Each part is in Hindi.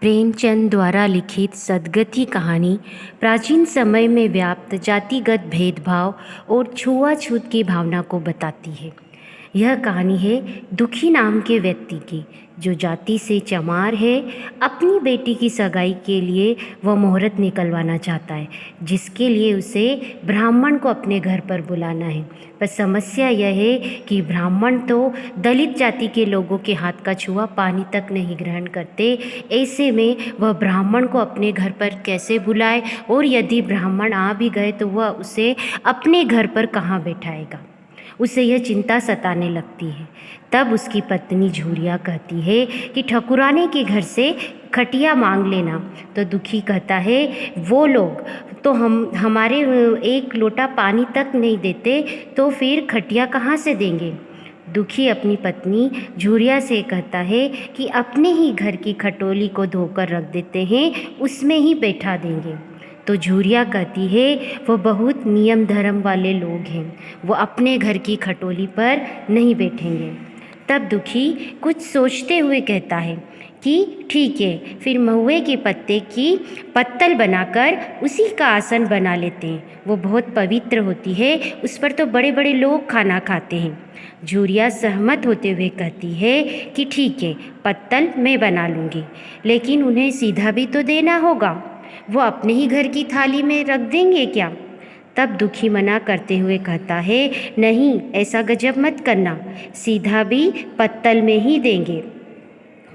प्रेमचंद द्वारा लिखित सद्गति कहानी प्राचीन समय में व्याप्त जातिगत भेदभाव और छुआछूत की भावना को बताती है। यह कहानी है दुखी नाम के व्यक्ति की, जो जाति से चमार है। अपनी बेटी की सगाई के लिए वह मुहूर्त निकलवाना चाहता है, जिसके लिए उसे ब्राह्मण को अपने घर पर बुलाना है। पर समस्या यह है कि ब्राह्मण तो दलित जाति के लोगों के हाथ का छुआ पानी तक नहीं ग्रहण करते। ऐसे में वह ब्राह्मण को अपने घर पर कैसे बुलाए, और यदि ब्राह्मण आ भी गए तो वह उसे अपने घर पर कहाँ बैठाएगा। उसे यह चिंता सताने लगती है। तब उसकी पत्नी झूरिया कहती है कि ठकुराने के घर से खटिया मांग लेना। तो दुखी कहता है, वो लोग तो हमारे एक लोटा पानी तक नहीं देते, तो फिर खटिया कहाँ से देंगे। दुखी अपनी पत्नी झूरिया से कहता है कि अपने ही घर की खटोली को धोकर रख देते हैं, उसमें ही बैठा देंगे। तो झूरिया कहती है, वो बहुत नियम धर्म वाले लोग हैं, वो अपने घर की खटोली पर नहीं बैठेंगे। तब दुखी कुछ सोचते हुए कहता है कि ठीक है, फिर महुए के पत्ते की पत्तल बनाकर उसी का आसन बना लेते हैं। वो बहुत पवित्र होती है, उस पर तो बड़े बड़े लोग खाना खाते हैं। झूरिया सहमत होते हुए कहती है कि ठीक है, पत्तल मैं बना लूँगी, लेकिन उन्हें सीधा भी तो देना होगा। वो अपने ही घर की थाली में रख देंगे क्या। तब दुखी मना करते हुए कहता है, नहीं, ऐसा गजब मत करना, सीधा भी पत्तल में ही देंगे।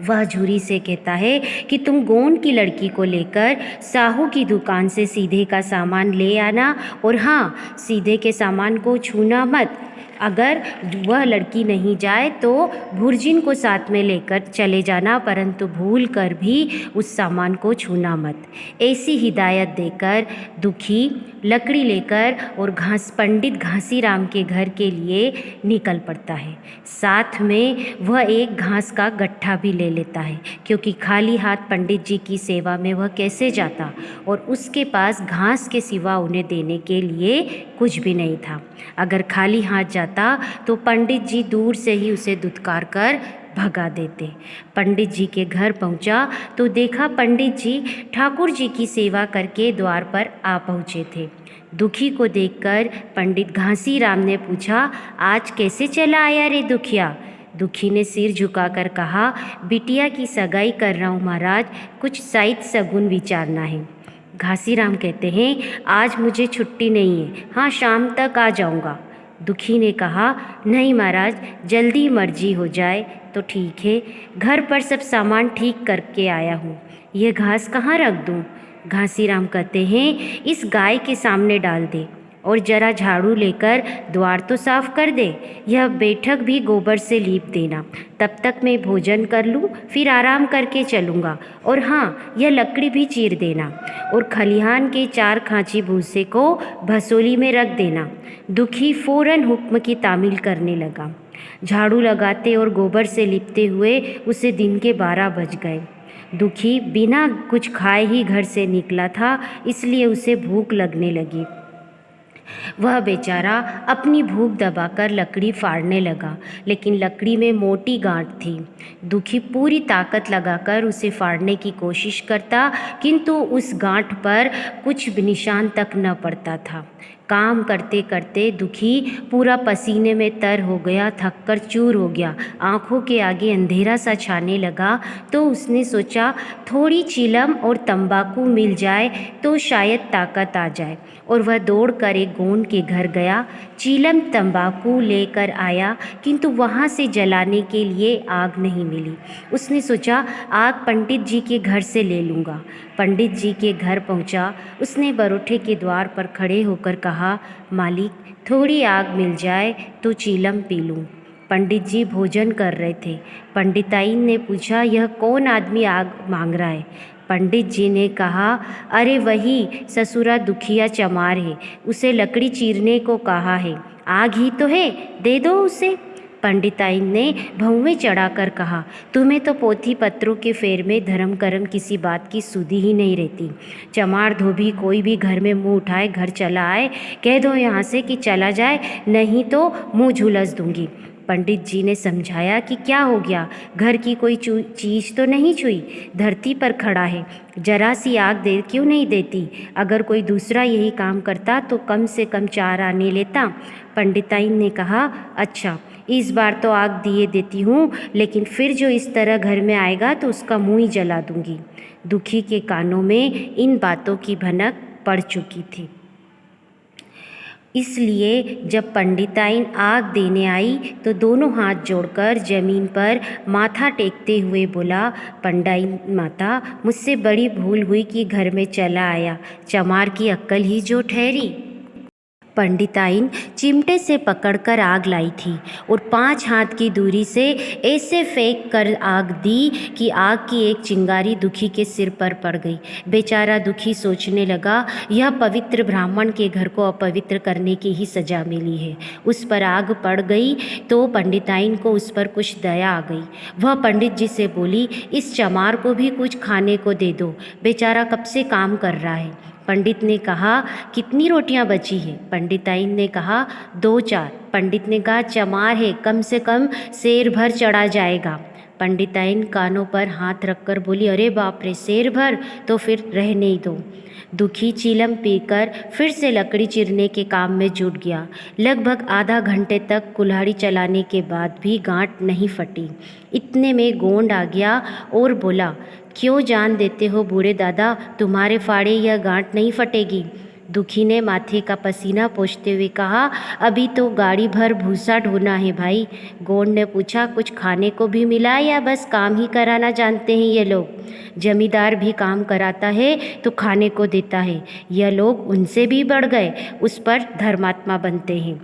वह झूरी से कहता है कि तुम गोंड की लड़की को लेकर साहू की दुकान से सीधे का सामान ले आना, और हाँ, सीधे के सामान को छूना मत। अगर वह लड़की नहीं जाए तो भुर्जिन को साथ में लेकर चले जाना, परंतु भूल कर भी उस सामान को छूना मत। ऐसी हिदायत देकर दुखी लकड़ी लेकर और पंडित घासीराम के घर के लिए निकल पड़ता है। साथ में वह एक घास का गट्ठा भी ले लेता है, क्योंकि खाली हाथ पंडित जी की सेवा में वह कैसे जाता, और उसके पास घास के सिवा उन्हें देने के लिए कुछ भी नहीं था। अगर खाली हाथ जाता तो पंडित जी दूर से ही उसे दुत्कार कर भगा देते। पंडित जी के घर पहुंचा तो देखा पंडित जी ठाकुर जी की सेवा करके द्वार पर आ पहुँचे थे। दुखी को देखकर पंडित घासीराम ने पूछा, आज कैसे चला आया रे दुखिया। दुखी ने सिर झुकाकर कहा, बिटिया की सगाई कर रहा हूँ महाराज, कुछ साइड सगुन विचारना है। घासीराम कहते हैं, आज मुझे छुट्टी नहीं है, हाँ शाम तक आ जाऊँगा। दुखी ने कहा, नहीं महाराज, जल्दी मर्जी हो जाए तो ठीक है, घर पर सब सामान ठीक करके आया हूँ, यह घास कहाँ रख दूँ। घासीराम कहते हैं, इस गाय के सामने डाल दे, और जरा झाड़ू लेकर द्वार तो साफ कर दे। यह बैठक भी गोबर से लीप देना। तब तक मैं भोजन कर लूँ, फिर आराम करके चलूँगा। और हाँ, यह लकड़ी भी चीर देना, और खलिहान के 4 खांची भूसे को भसोली में रख देना। दुखी फौरन हुक्म की तामील करने लगा। झाड़ू लगाते और गोबर से लिपते हुए उसे दिन के 12 बज गए। दुखी बिना कुछ खाए ही घर से निकला था, इसलिए उसे भूख लगने लगी। वह बेचारा अपनी भूख दबाकर लकड़ी फाड़ने लगा, लेकिन लकड़ी में मोटी गांठ थी। दुखी पूरी ताकत लगाकर उसे फाड़ने की कोशिश करता, किंतु उस गांठ पर कुछ निशान तक न पड़ता था। काम करते करते दुखी पूरा पसीने में तर हो गया, थककर चूर हो गया। आंखों के आगे अंधेरा सा छाने लगा, तो उसने सोचा थोड़ी चिलम और तंबाकू मिल जाए तो शायद ताकत आ जाए, और वह दौड़कर एक गोंड के घर गया, चिलम तंबाकू लेकर आया, किंतु वहाँ से जलाने के लिए आग नहीं मिली। उसने सोचा आग पंडित जी के घर से ले लूँगा। पंडित जी के घर पहुँचा। उसने बरोठे के द्वार पर खड़े होकर कहा, मालिक, थोड़ी आग मिल जाए तो चीलम पी लूँ। पंडित जी भोजन कर रहे थे। पंडिताइन ने पूछा, यह कौन आदमी आग मांग रहा है। पंडित जी ने कहा, अरे वही ससुरा दुखिया चमार है, उसे लकड़ी चीरने को कहा है, आग ही तो है, दे दो उसे। पंडिताइन ने भौवें चढ़ाकर कहा, तुम्हें तो पोथी पत्रों के फेर में धर्म कर्म किसी बात की सुधी ही नहीं रहती। चमार धोबी कोई भी घर में मुंह उठाए घर चला आए, कह दो यहाँ से कि चला जाए, नहीं तो मुंह झुलस दूंगी। पंडित जी ने समझाया कि क्या हो गया, घर की कोई चीज़ तो नहीं छुई, धरती पर खड़ा है, जरा सी आग दे क्यों नहीं देती? अगर कोई दूसरा यही काम करता तो कम से कम 4 आने लेता। पंडिताइन ने कहा, अच्छा इस बार तो आग दिए देती हूँ, लेकिन फिर जो इस तरह घर में आएगा तो उसका मुँह ही जला दूंगी। दुखी के कानों में इन बातों की भनक पड़ चुकी थी। इसलिए जब पंडिताइन आग देने आई तो दोनों हाथ जोड़कर जमीन पर माथा टेकते हुए बोला, पंडाइन माता, मुझसे बड़ी भूल हुई कि घर में चला आया, चमार की अक्ल ही जो ठहरी। पंडिताइन चिमटे से पकड़कर आग लाई थी और 5 हाथ की दूरी से ऐसे फेंक कर आग दी कि आग की एक चिंगारी दुखी के सिर पर पड़ गई। बेचारा दुखी सोचने लगा, यह पवित्र ब्राह्मण के घर को अपवित्र करने की ही सजा मिली है। उस पर आग पड़ गई तो पंडिताइन को उस पर कुछ दया आ गई। वह पंडित जी से बोली, इस चमार को भी कुछ खाने को दे दो, बेचारा कब से काम कर रहा है। पंडित ने कहा, कितनी रोटियां बची है? पंडिताइन ने कहा, 2-4। पंडित ने कहा, चमार है, कम से कम सेर भर चढ़ा जाएगा। पंडिताइन कानों पर हाथ रखकर बोली, अरे बाप रे, सेर भर? तो फिर रहने ही दो। दुखी चीलम पीकर फिर से लकड़ी चीरने के काम में जुट गया। लगभग आधा घंटे तक कुल्हाड़ी चलाने के बाद भी गांठ नहीं फटी। इतने में गोंड आ गया और बोला, क्यों जान देते हो बूढ़े दादा, तुम्हारे फाड़े यह गांठ नहीं फटेगी। दुखी ने माथे का पसीना पोंछते हुए कहा, अभी तो गाड़ी भर भूसा ढोना है भाई। गोंड ने पूछा, कुछ खाने को भी मिला या बस काम ही कराना जानते हैं ये लोग? जमींदार भी काम कराता है तो खाने को देता है, यह लोग उनसे भी बढ़ गए, उस पर धर्मात्मा बनते हैं।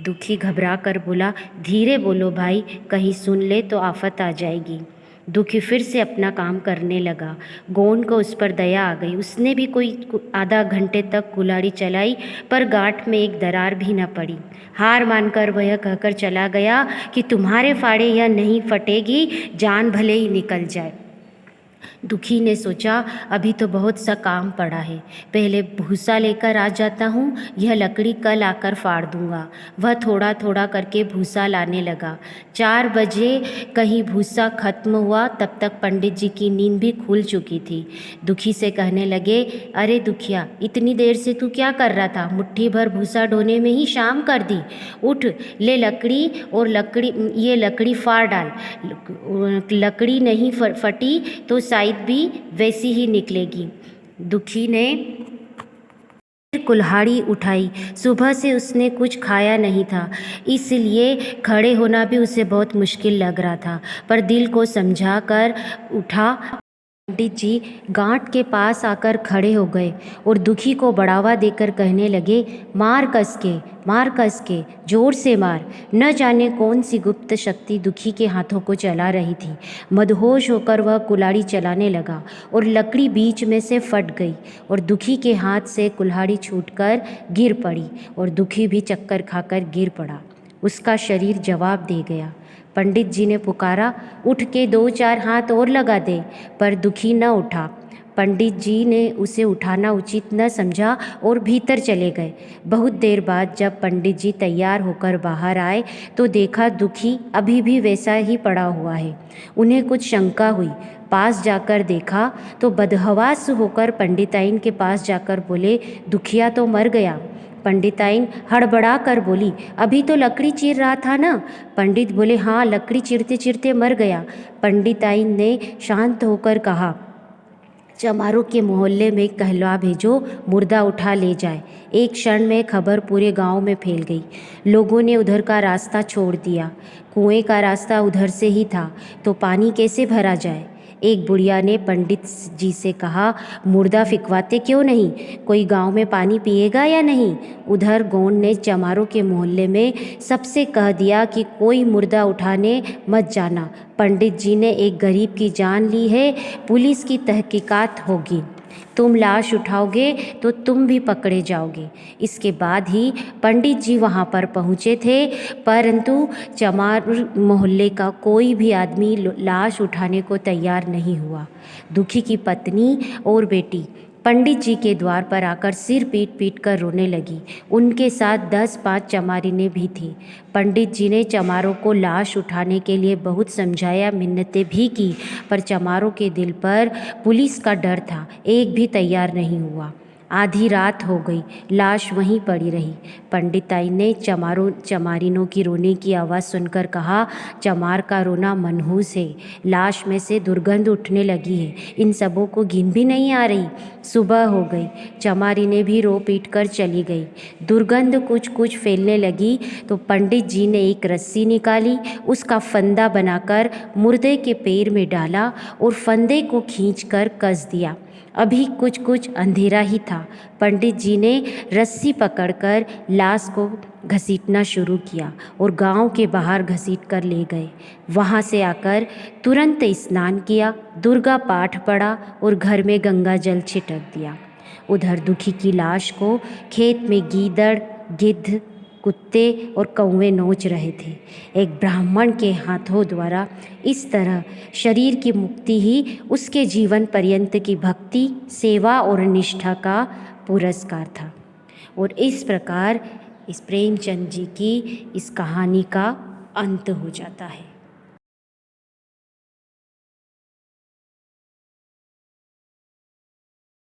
दुखी घबरा कर बोला, धीरे बोलो भाई, कहीं सुन ले तो आफत आ जाएगी। दुखी फिर से अपना काम करने लगा। गोंड को उस पर दया आ गई। उसने भी कोई आधा घंटे तक कुल्हाड़ी चलाई, पर गांठ में एक दरार भी न पड़ी। हार मानकर वह कहकर चला गया कि तुम्हारे फाड़े यह नहीं फटेगी, जान भले ही निकल जाए। दुखी ने सोचा, अभी तो बहुत सा काम पड़ा है, पहले भूसा लेकर आ जाता हूँ, यह लकड़ी कल आकर फाड़ दूंगा। वह थोड़ा थोड़ा करके भूसा लाने लगा। 4 बजे कहीं भूसा खत्म हुआ, तब तक पंडित जी की नींद भी खुल चुकी थी। दुखी से कहने लगे, अरे दुखिया, इतनी देर से तू क्या कर रहा था? मुट्ठी भर भूसा ढोने में ही शाम कर दी। उठ, ले लकड़ी और ये लकड़ी फाड़ डाल। लकड़ी नहीं फटी तो शायद भी वैसी ही निकलेगी। दुखी ने कुल्हाड़ी उठाई। सुबह से उसने कुछ खाया नहीं था, इसलिए खड़े होना भी उसे बहुत मुश्किल लग रहा था, पर दिल को समझा कर उठा। पंडित जी गांठ के पास आकर खड़े हो गए और दुखी को बढ़ावा देकर कहने लगे, मार कस के, जोर से मार। न जाने कौन सी गुप्त शक्ति दुखी के हाथों को चला रही थी। मदहोश होकर वह कुल्हाड़ी चलाने लगा और लकड़ी बीच में से फट गई और दुखी के हाथ से कुल्हाड़ी छूटकर गिर पड़ी और दुखी भी चक्कर खाकर गिर पड़ा। उसका शरीर जवाब दे गया। पंडित जी ने पुकारा, उठ के 2-4 हाथ और लगा दे, पर दुखी न उठा। पंडित जी ने उसे उठाना उचित न समझा और भीतर चले गए। बहुत देर बाद जब पंडित जी तैयार होकर बाहर आए तो देखा दुखी अभी भी वैसा ही पड़ा हुआ है। उन्हें कुछ शंका हुई। पास जाकर देखा तो बदहवास होकर पंडिताइन के पास जाकर बोले, दुखिया तो मर गया। पंडिताइन हड़बड़ा कर बोली, अभी तो लकड़ी चीर रहा था ना? पंडित बोले, हाँ, लकड़ी चीरते चीरते मर गया। पंडिताइन ने शांत होकर कहा, चमारों के मोहल्ले में कहलवा भेजो, मुर्दा उठा ले जाए। एक क्षण में खबर पूरे गांव में फैल गई। लोगों ने उधर का रास्ता छोड़ दिया। कुएं का रास्ता उधर से ही था, तो पानी कैसे भरा जाए? एक बुढ़िया ने पंडित जी से कहा, मुर्दा फिकवाते क्यों नहीं? कोई गांव में पानी पिएगा या नहीं? उधर गोंड ने चमारों के मोहल्ले में सबसे कह दिया कि कोई मुर्दा उठाने मत जाना। पंडित जी ने एक गरीब की जान ली है, पुलिस की तहकीकात होगी, तुम लाश उठाओगे तो तुम भी पकड़े जाओगे। इसके बाद ही पंडित जी वहाँ पर पहुँचे थे, परंतु चमार मोहल्ले का कोई भी आदमी लाश उठाने को तैयार नहीं हुआ। दुखी की पत्नी और बेटी पंडित जी के द्वार पर आकर सिर पीट पीट कर रोने लगी। उनके साथ 10-5 चमारिनें भी थीं। पंडित जी ने चमारों को लाश उठाने के लिए बहुत समझाया, मिन्नतें भी की, पर चमारों के दिल पर पुलिस का डर था। एक भी तैयार नहीं हुआ। आधी रात हो गई, लाश वहीं पड़ी रही। पंडिताई ने चमारिनों की रोने की आवाज़ सुनकर कहा, चमार का रोना मनहूस है, लाश में से दुर्गंध उठने लगी है, इन सबों को गिन भी नहीं आ रही। सुबह हो गई, चमारिनें भी रो पीट कर चली गई। दुर्गंध कुछ कुछ फैलने लगी तो पंडित जी ने एक रस्सी निकाली, उसका फंदा बनाकर मुर्दे के पैर में डाला और फंदे को खींचकर कस दिया। अभी कुछ कुछ अंधेरा ही था। पंडित जी ने रस्सी पकड़कर लाश को घसीटना शुरू किया और गांव के बाहर घसीट कर ले गए। वहां से आकर तुरंत स्नान किया, दुर्गा पाठ पढ़ा और घर में गंगा जल छिटक दिया। उधर दुखी की लाश को खेत में गीदड़, गिद्ध, कुत्ते और कौवे नोच रहे थे। एक ब्राह्मण के हाथों द्वारा इस तरह शरीर की मुक्ति ही उसके जीवन पर्यंत की भक्ति, सेवा और निष्ठा का पुरस्कार था। और इस प्रकार इस प्रेमचंद जी की इस कहानी का अंत हो जाता है।